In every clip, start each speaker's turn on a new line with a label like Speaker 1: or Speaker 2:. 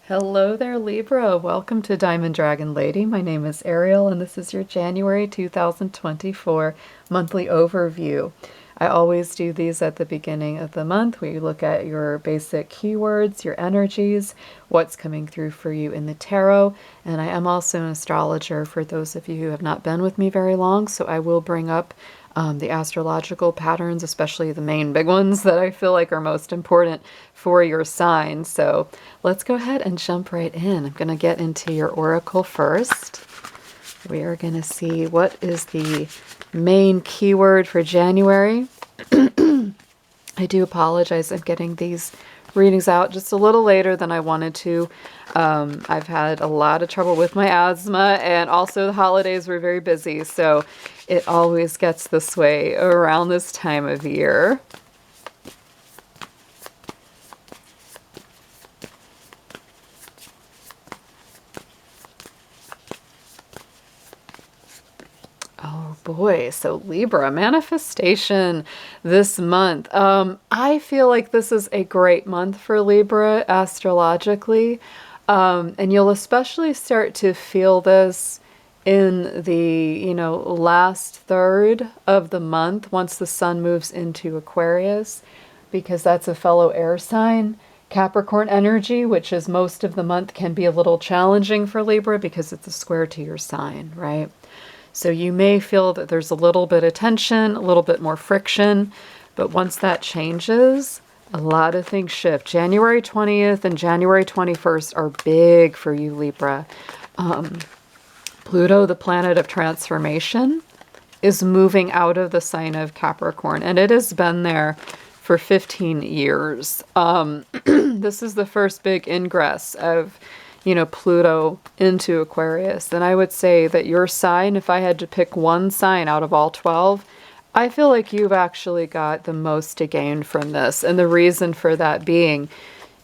Speaker 1: Hello there, Libra. Welcome to Diamond Dragon Lady. My name is Ariel, and this is your January 2024 monthly overview. I always do these at the beginning of the month where you look at your basic keywords, your energies, what's coming through for you in the tarot. And I am also an astrologer for those of you who have not been with me very long, so I will bring up the astrological patterns, especially the main big ones that I feel like are most important for your sign. So let's go ahead and jump right in. I'm going to get into your oracle first. We are going to see what is the main keyword for January. I do apologize. I'm getting these readings out just a little later than I wanted to. I've had a lot of trouble with my asthma, and also the holidays were very busy, so it always gets this way around this time of year. Oh boy, so Libra, manifestation this month. I feel like this is a great month for Libra astrologically, and you'll especially start to feel this in the, last third of the month once the sun moves into Aquarius, because that's a fellow air sign. Capricorn energy, which is most of the month, can be a little challenging for Libra because it's a square to your sign, right? So you may feel that there's a little bit of tension, a little bit more friction, but once that changes, a lot of things shift. January 20th and January 21st are big for you, Libra. Pluto, the planet of transformation, is moving out of the sign of Capricorn, and it has been there for 15 years. This is the first big ingress of Pluto into Aquarius. And I would say that your sign, if I had to pick one sign out of all 12, I feel like you've actually got the most to gain from this. And the reason for that being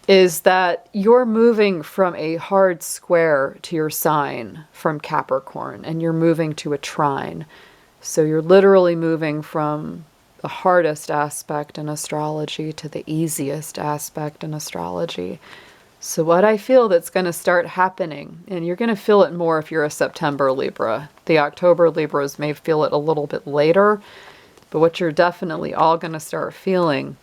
Speaker 1: is that you're moving from a hard square to your sign from Capricorn, and you're moving to a trine. So you're literally moving from the hardest aspect in astrology to the easiest aspect in astrology. So what I feel that's going to start happening, and you're going to feel it more if you're a September Libra. The October Libras may feel it a little bit later, but what you're definitely all going to start feeling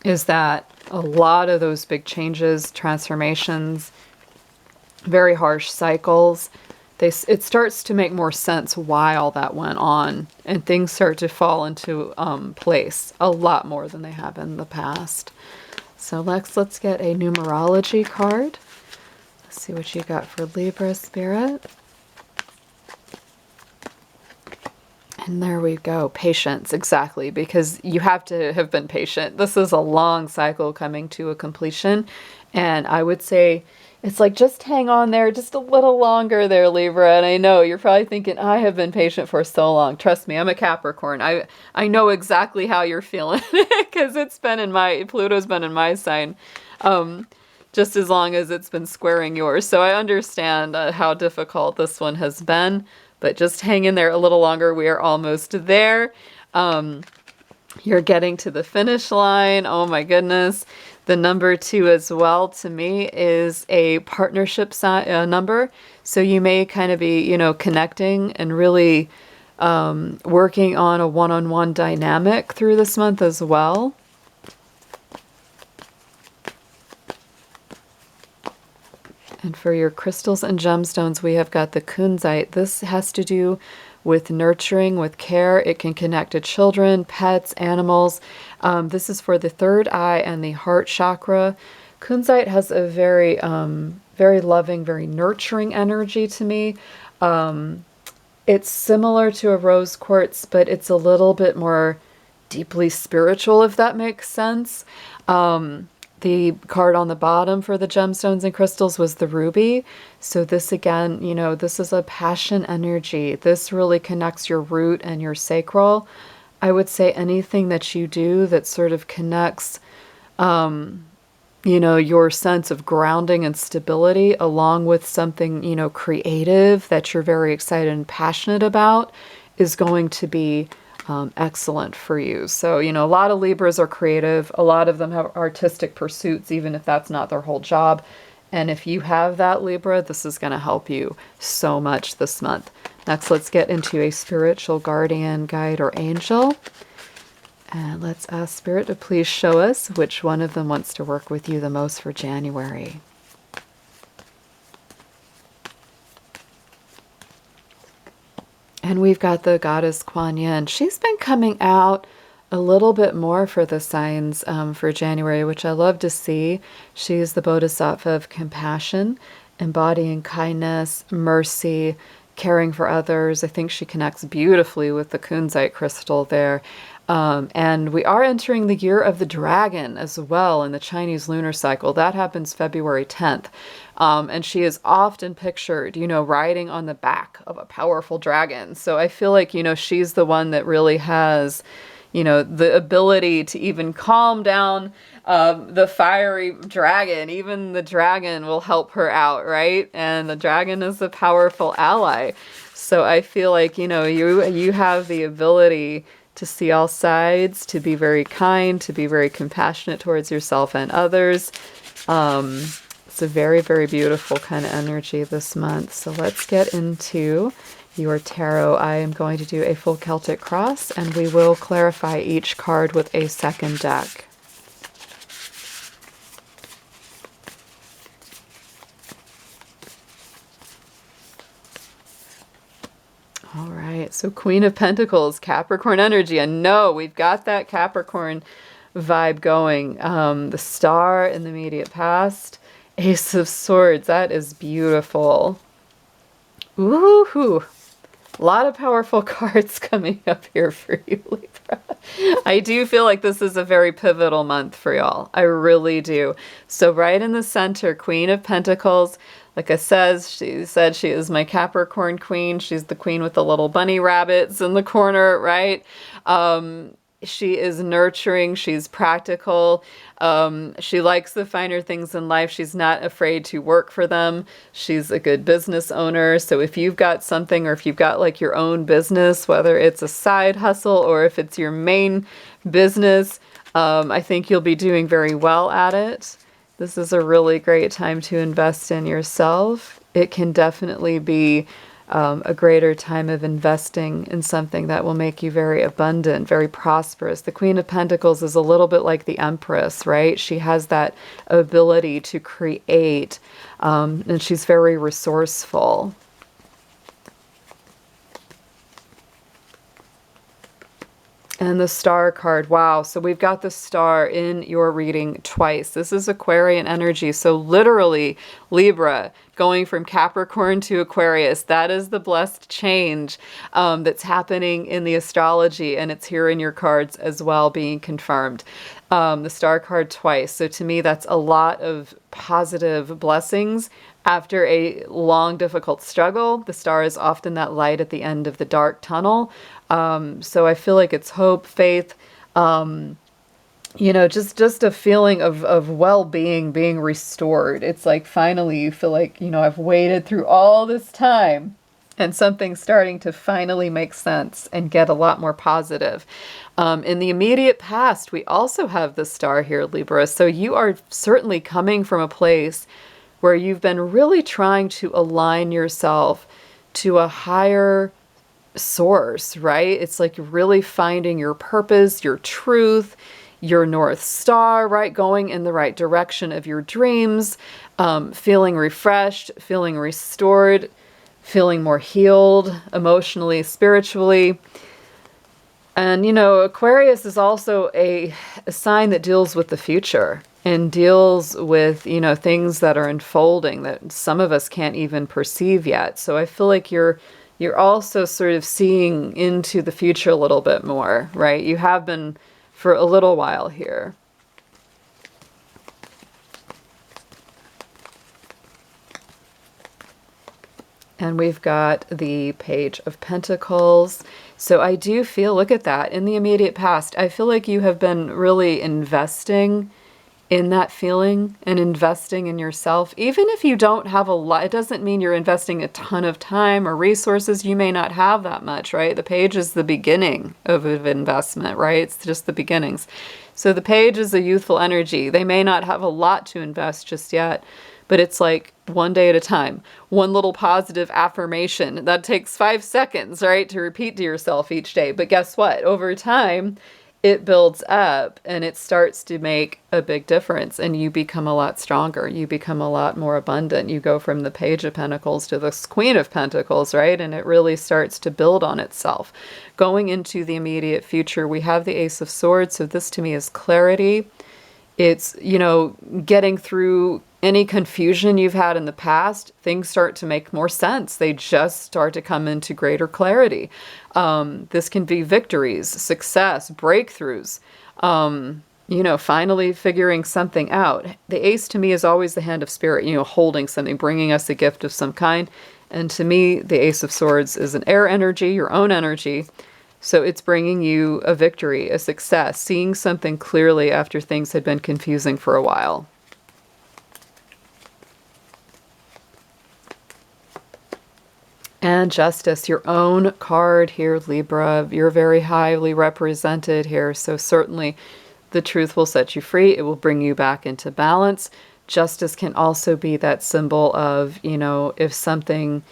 Speaker 1: is that a lot of those big changes, transformations, very harsh cycles, it starts to make more sense why all that went on, and things start to fall into place a lot more than they have in the past. So let's get a numerology card. Let's see what you got for Libra Spirit. And there we go. Patience, exactly, because you have to have been patient. This is a long cycle coming to a completion. And I would say it's like, just hang on there just a little longer there, Libra. And I know you're probably thinking, I have been patient for so long. Trust me, I'm a Capricorn. I know exactly how you're feeling because Pluto's been in my sign just as long as it's been squaring yours. So I understand how difficult this one has been, but just hang in there a little longer. We are almost there. You're getting to the finish line. Oh my goodness. The number 2 as well, to me, is a partnership number. So you may kind of be, connecting and really working on a one-on-one dynamic through this month as well. And for your crystals and gemstones, we have got the kunzite. This has to do with nurturing, with care. It can connect to children, pets, animals. This is for the third eye and the heart chakra. Kunzite has a very, very loving, very nurturing energy to me. It's similar to a rose quartz, but it's a little bit more deeply spiritual, if that makes sense. The card on the bottom for the gemstones and crystals was the ruby. So this again, this is a passion energy. This really connects your root and your sacral. I would say anything that you do that sort of connects, your sense of grounding and stability along with something, creative that you're very excited and passionate about is going to be excellent for you. So, a lot of Libras are creative. A lot of them have artistic pursuits, even if that's not their whole job. And if you have that, Libra, this is going to help you so much this month. Next, let's get into a spiritual guardian, guide, or angel. And let's ask Spirit to please show us which one of them wants to work with you the most for January. And we've got the goddess Kuan Yin. She's been coming out a little bit more for the signs for January, which I love to see. She's the bodhisattva of compassion, embodying kindness, mercy, caring for others. I think she connects beautifully with the kunzite crystal there. And we are entering the year of the dragon as well in the Chinese lunar cycle. That happens February 10th. And she is often pictured, riding on the back of a powerful dragon. So I feel like, she's the one that really has, the ability to even calm down the fiery dragon. Even the dragon will help her out, right? And the dragon is a powerful ally. So I feel like, you have the ability to see all sides, to be very kind, to be very compassionate towards yourself and others. It's a very, very beautiful kind of energy this month. So let's get into your tarot. I am going to do a full Celtic cross, and we will clarify each card with a second deck. All right, so Queen of Pentacles, Capricorn energy. I know we've got that Capricorn vibe going. The Star in the immediate past, Ace of Swords. That is beautiful. Woohoo! A lot of powerful cards coming up here for you, Libra. I do feel like this is a very pivotal month for y'all. I really do. So right in the center, Queen of Pentacles. Like I said, she is my Capricorn queen. She's the queen with the little bunny rabbits in the corner, right? She is nurturing. She's practical. She likes the finer things in life. She's not afraid to work for them. She's a good business owner. So if you've got something, or if you've got like your own business, whether it's a side hustle or if it's your main business, I think you'll be doing very well at it. This is a really great time to invest in yourself. It can definitely be a greater time of investing in something that will make you very abundant, very prosperous. The Queen of Pentacles is a little bit like the Empress, right? She has that ability to create, and she's very resourceful. And the Star card, wow. So we've got the Star in your reading twice. This is Aquarian energy. So literally, Libra, going from Capricorn to Aquarius, that is the blessed change that's happening in the astrology. And it's here in your cards as well, being confirmed. The Star card twice. So to me, that's a lot of positive blessings. After a long, difficult struggle, the Star is often that light at the end of the dark tunnel. So I feel like it's hope, faith, just a feeling of well-being, being restored. It's like finally you feel like, I've waited through all this time and something's starting to finally make sense and get a lot more positive. In the immediate past, we also have the Star here, Libra. So you are certainly coming from a place where you've been really trying to align yourself to a higher source, right? It's like really finding your purpose, your truth, your North Star, right? Going in the right direction of your dreams, feeling refreshed, feeling restored, feeling more healed emotionally, spiritually. And, Aquarius is also a sign that deals with the future and deals with, things that are unfolding that some of us can't even perceive yet. So I feel like you're also sort of seeing into the future a little bit more, right? You have been for a little while here. And we've got the Page of Pentacles. So I do feel, look at that, in the immediate past, I feel like you have been really investing in that feeling and investing in yourself. Even if you don't have a lot, it doesn't mean you're investing a ton of time or resources. You may not have that much, right? The Page is the beginning of an investment, right? It's just the beginnings. So the Page is a youthful energy. They may not have a lot to invest just yet, but it's like one day at a time. One little positive affirmation. That takes 5 seconds, right, to repeat to yourself each day. But guess what? Over time, it builds up and it starts to make a big difference, and you become a lot stronger. You become a lot more abundant. You go from the Page of Pentacles to the Queen of Pentacles, right? And it really starts to build on itself. Going into the immediate future, we have the Ace of Swords. So this to me is clarity. It's, getting through any confusion you've had in the past. Things start to make more sense. They just start to come into greater clarity. This can be victories, success, breakthroughs, finally figuring something out. The Ace to me is always the hand of spirit, holding something, bringing us a gift of some kind. And to me, the Ace of Swords is an air energy, your own energy. So it's bringing you a victory, a success, seeing something clearly after things had been confusing for a while. And Justice, your own card here, Libra. You're very highly represented here. So certainly the truth will set you free. It will bring you back into balance. Justice can also be that symbol of, if something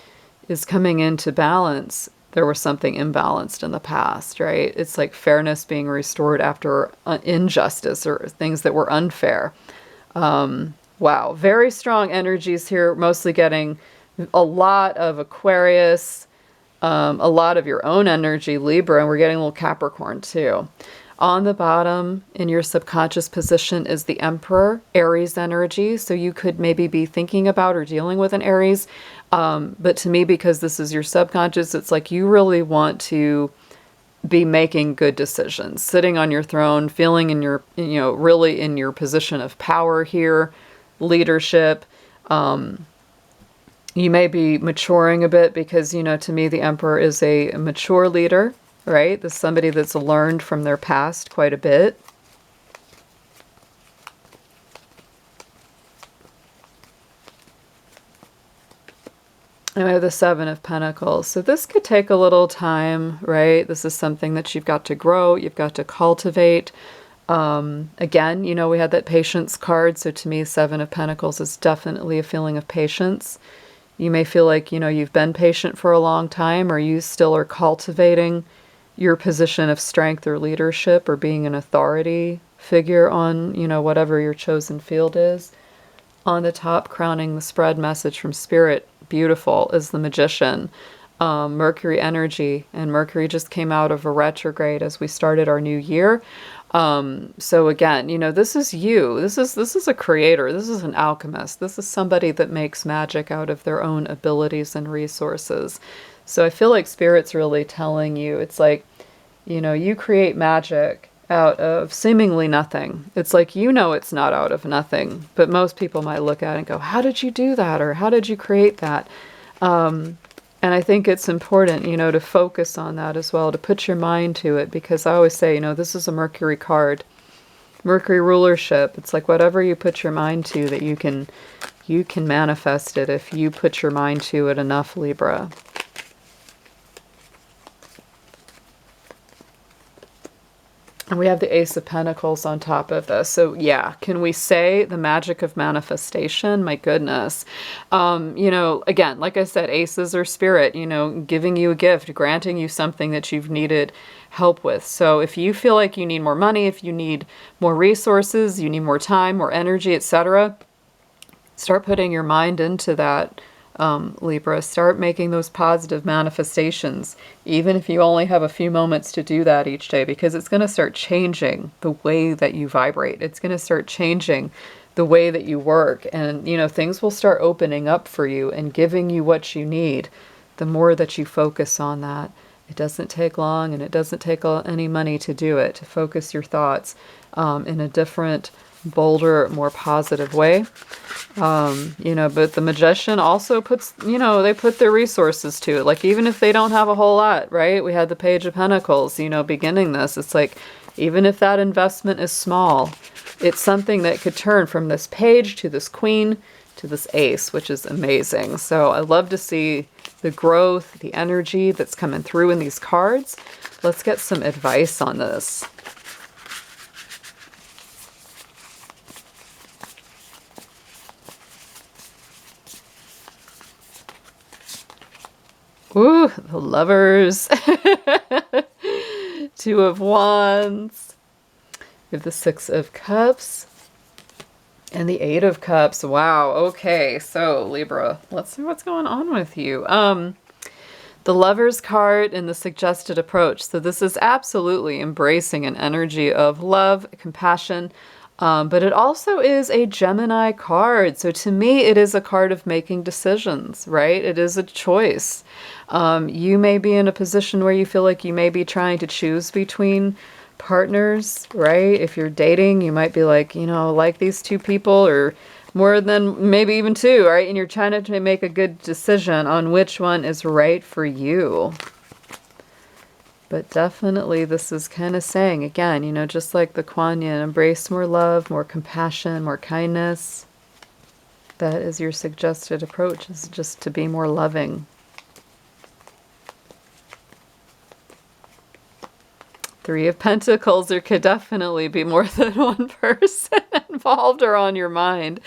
Speaker 1: is coming into balance, there was something imbalanced in the past, right? It's like fairness being restored after injustice or things that were unfair. Wow, very strong energies here, mostly getting a lot of Aquarius, a lot of your own energy, Libra, and we're getting a little Capricorn too. On the bottom in your subconscious position is the Emperor, Aries energy. So you could maybe be thinking about or dealing with an Aries. But to me, because this is your subconscious, it's like you really want to be making good decisions, sitting on your throne, feeling in your, really in your position of power here, leadership. You may be maturing a bit because, to me, the Emperor is a mature leader, right? This is somebody that's learned from their past quite a bit. And we have the Seven of Pentacles. So this could take a little time, right? This is something that you've got to grow, you've got to cultivate. Again, we had that patience card. So to me, Seven of Pentacles is definitely a feeling of patience. You may feel like, you've been patient for a long time, or you still are cultivating your position of strength or leadership or being an authority figure on, whatever your chosen field is. On the top, crowning the spread message from Spirit, beautiful, is the Magician. Mercury energy, and Mercury just came out of a retrograde as we started our new year. So again, this is you. This is a creator. This is an alchemist. This is somebody that makes magic out of their own abilities and resources. So I feel like Spirit's really telling you, it's like, you create magic out of seemingly nothing. It's like, it's not out of nothing, but most people might look at it and go, how did you do that? Or how did you create that? And I think it's important, to focus on that as well, to put your mind to it, because I always say, this is a Mercury card, Mercury rulership. It's like whatever you put your mind to, that you can manifest it if you put your mind to it enough, Libra. And we have the Ace of Pentacles on top of this. So yeah, can we say the magic of manifestation? My goodness. Again, like I said, aces are spirit, giving you a gift, granting you something that you've needed help with. So if you feel like you need more money, if you need more resources, you need more time, more energy, etc., start putting your mind into that. Libra, start making those positive manifestations, even if you only have a few moments to do that each day, because it's going to start changing the way that you vibrate. It's going to start changing the way that you work, and things will start opening up for you and giving you what you need. The more that you focus on that, it doesn't take long, and it doesn't take any money to do it, to focus your thoughts in a different, bolder, more positive way. But the Magician also puts, they put their resources to it. Like, even if they don't have a whole lot, right? We had the Page of Pentacles, beginning this. It's like, even if that investment is small, it's something that could turn from this page to this queen to this ace, which is amazing. So I love to see the growth, the energy that's coming through in these cards. Let's get some advice on this. Ooh, the Lovers. Two of Wands. We have the Six of Cups. And the Eight of Cups. Wow. Okay. So Libra, let's see what's going on with you. The Lover's card and the suggested approach. So this is absolutely embracing an energy of love, compassion, but it also is a Gemini card. So to me, it is a card of making decisions, right? It is a choice. You may be in a position where you feel like you may be trying to choose between partners, right? If you're dating, you might be like, like these two people or more than maybe even two, right? And you're trying to make a good decision on which one is right for you. But definitely this is kind of saying, again, just like the Kuan Yin, embrace more love, more compassion, more kindness. That is your suggested approach, is just to be more loving. Three of Pentacles, there could definitely be more than one person involved or on your mind.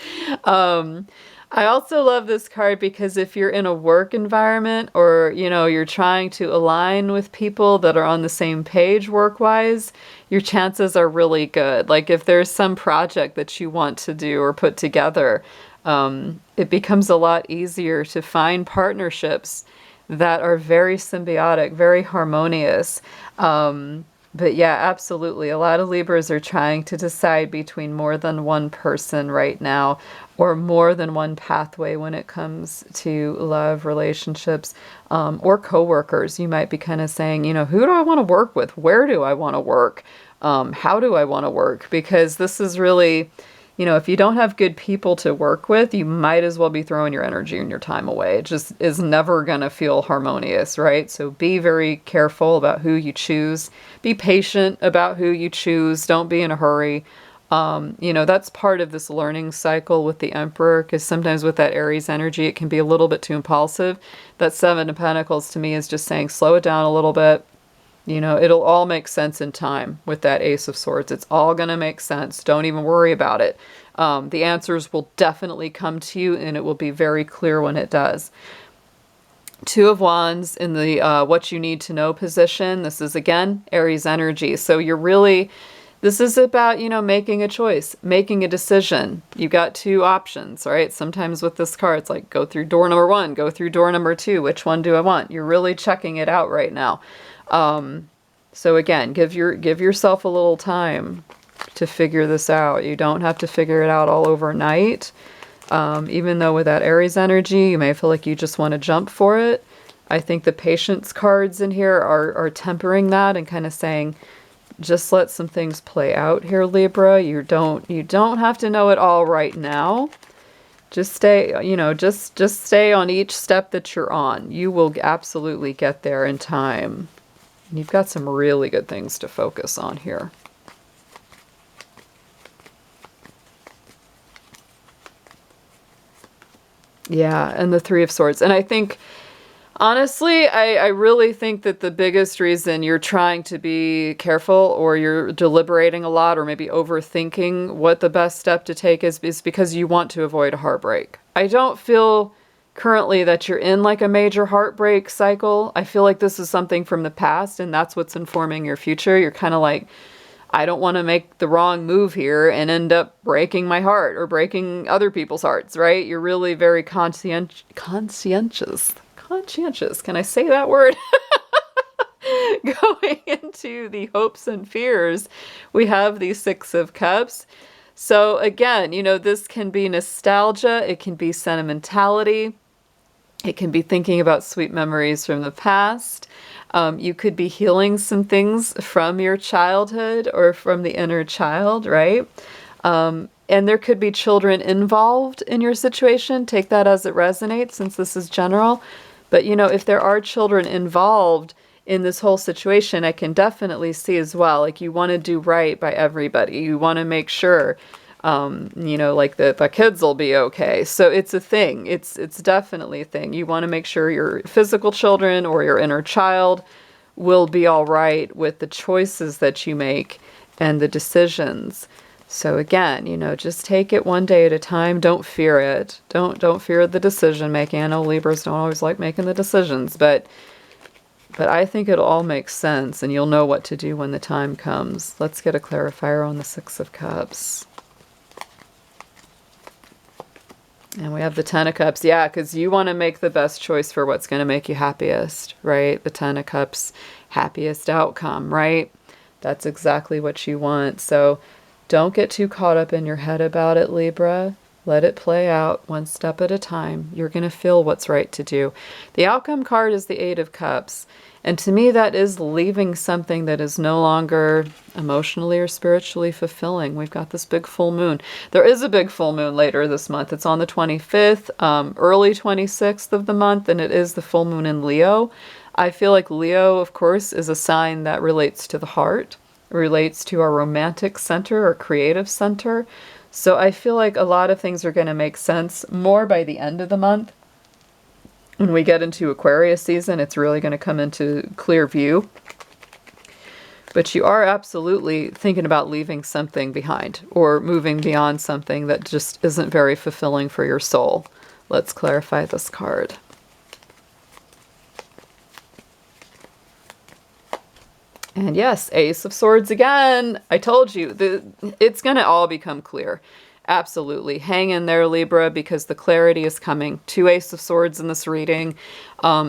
Speaker 1: I also love this card because if you're in a work environment or, you're trying to align with people that are on the same page work-wise, your chances are really good. Like if there's some project that you want to do or put together, it becomes a lot easier to find partnerships that are very symbiotic, very harmonious. But yeah, absolutely. A lot of Libras are trying to decide between more than one person right now or more than one pathway when it comes to love, relationships, or coworkers. You might be kind of saying, who do I want to work with? Where do I want to work? How do I want to work? Because this is really, if you don't have good people to work with, you might as well be throwing your energy and your time away. It just is never going to feel harmonious, right? So be very careful about who you choose. Be patient about who you choose. Don't be in a hurry. That's part of this learning cycle with the Emperor, because sometimes with that Aries energy, it can be a little bit too impulsive. That Seven of Pentacles to me is just saying, slow it down a little bit. It'll all make sense in time with that Ace of Swords. It's all going to make sense. Don't even worry about it. The answers will definitely come to you, and it will be very clear when it does. Two of Wands in the what you need to know position. This is, again, Aries energy. So this is about, making a choice, making a decision. You got two options, right? Sometimes with this card, it's like, go through door number one, go through door number two. Which one do I want? You're really checking it out right now. So again, give yourself a little time to figure this out. You don't have to figure it out all overnight. Even though with that Aries energy, you may feel like you just want to jump for it. I think the patience cards in here are tempering that and kind of saying, just let some things play out here, Libra. You don't have to know it all right now. Just stay, just stay on each step that you're on. You will absolutely get there in time. You've got some really good things to focus on here. Yeah, and the Three of Swords. And I think, honestly, I really think that the biggest reason you're trying to be careful or you're deliberating a lot or maybe overthinking what the best step to take is because you want to avoid a heartbreak. I don't feel currently that you're in like a major heartbreak cycle. I feel like this is something from the past and that's what's informing your future. You're kind of like, I don't want to make the wrong move here and end up breaking my heart or breaking other people's hearts, right? You're really very conscientious. Can I say that word? Going into the hopes and fears, we have the Six of Cups. So again, this can be nostalgia. It can be sentimentality. It can be thinking about sweet memories from the past. You could be healing some things from your childhood or from the inner child, right? And there could be children involved in your situation. Take that as it resonates, since this is general. But, if there are children involved in this whole situation, I can definitely see as well, like you want to do right by everybody. You want to make sure like the kids will be okay. So it's a thing. It's definitely a thing. You want to make sure your physical children or your inner child will be all right with the choices that you make and the decisions. So again, just take it one day at a time. Don't fear it. Don't fear the decision making. I know Libras don't always like making the decisions, but I think it'll all make sense, and you'll know what to do when the time comes. Let's get a clarifier on the Six of Cups. And we have the Ten of Cups. Yeah, because you want to make the best choice for what's going to make you happiest, right? The Ten of Cups, happiest outcome, right? That's exactly what you want. So don't get too caught up in your head about it, Libra. Let it play out one step at a time. You're going to feel what's right to do. The outcome card is the Eight of Cups. And to me, that is leaving something that is no longer emotionally or spiritually fulfilling. We've got this big full moon. There is a big full moon later this month. It's on the 25th, early 26th of the month, and it is the full moon in Leo. I feel like Leo, of course, is a sign that relates to the heart, relates to our romantic center or creative center. So I feel like a lot of things are going to make sense more by the end of the month. When we get into Aquarius season, it's really going to come into clear view. But you are absolutely thinking about leaving something behind or moving beyond something that just isn't very fulfilling for your soul. Let's clarify this card. And yes, Ace of Swords again. I told you, it's going to all become clear. Absolutely. Hang in there, Libra, because the clarity is coming. Two Ace of Swords in this reading.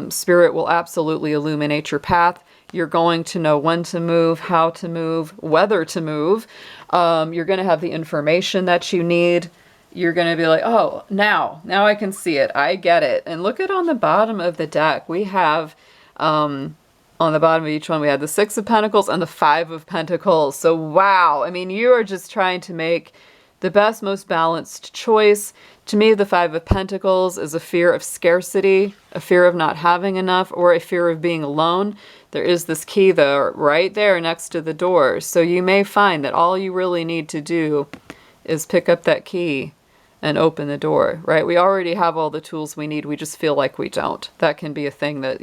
Speaker 1: Spirit will absolutely illuminate your path. You're going to know when to move, how to move, whether to move. You're going to have the information that you need. You're going to be like, oh, now I can see it. I get it. And look at on the bottom of the deck. We have, on the bottom of each one, we have the Six of Pentacles and the Five of Pentacles. So, wow. I mean, you are just trying to make the best, most balanced choice. To me, the Five of Pentacles is a fear of scarcity, a fear of not having enough, or a fear of being alone. There is this key, though, right there next to the door. So you may find that all you really need to do is pick up that key and open the door, right? We already have all the tools we need. We just feel like we don't. That can be a thing that,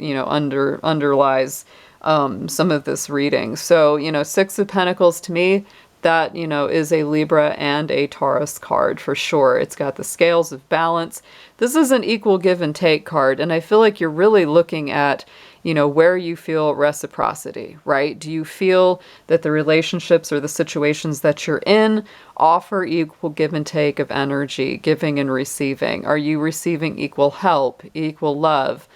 Speaker 1: underlies some of this reading. So, Six of Pentacles to me, that, is a Libra and a Taurus card for sure. It's got the scales of balance. This is an equal give and take card. And I feel like you're really looking at, where you feel reciprocity, right? Do you feel that the relationships or the situations that you're in offer equal give and take of energy, giving and receiving? Are you receiving equal help, equal love,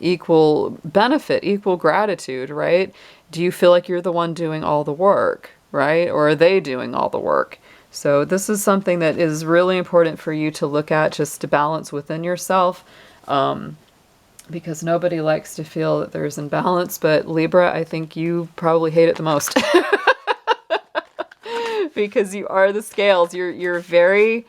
Speaker 1: equal benefit, equal gratitude, right? Do you feel like you're the one doing all the work? Right? Or are they doing all the work? So this is something that is really important for you to look at, just to balance within yourself, because nobody likes to feel that there's imbalance. But Libra, I think you probably hate it the most because you are the scales. You're very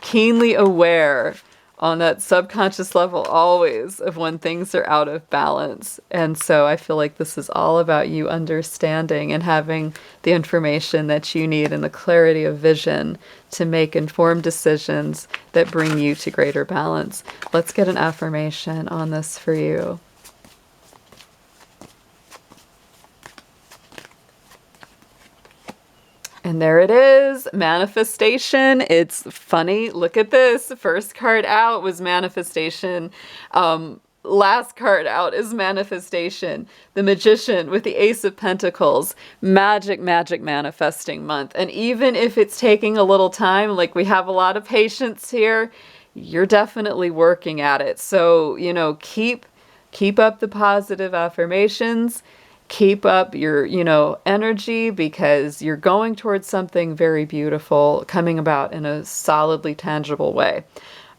Speaker 1: keenly aware on that subconscious level always of when things are out of balance. And so I feel like this is all about you understanding and having the information that you need and the clarity of vision to make informed decisions that bring you to greater balance. Let's get an affirmation on this for you. And there it is, manifestation. It's funny. Look at this. First card out was manifestation. Last card out is manifestation. The Magician with the Ace of Pentacles. Magic, magic manifesting month. And even if it's taking a little time, like we have a lot of patience here, you're definitely working at it. So, keep up the positive affirmations. Keep up your, energy, because you're going towards something very beautiful coming about in a solidly tangible way.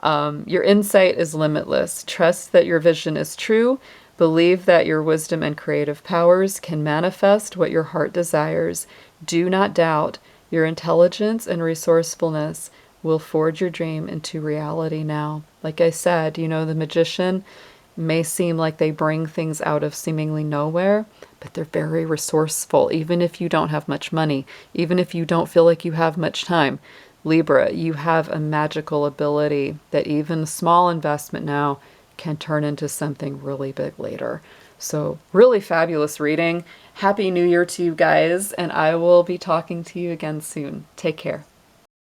Speaker 1: Your insight is limitless. Trust that your vision is true. Believe that your wisdom and creative powers can manifest what your heart desires. Do not doubt. Your intelligence and resourcefulness will forge your dream into reality now. Like I said, the Magician may seem like they bring things out of seemingly nowhere, but they're very resourceful, even if you don't have much money, even if you don't feel like you have much time. Libra, you have a magical ability that even a small investment now can turn into something really big later. So really fabulous reading. Happy New Year to you guys, and I will be talking to you again soon. Take care.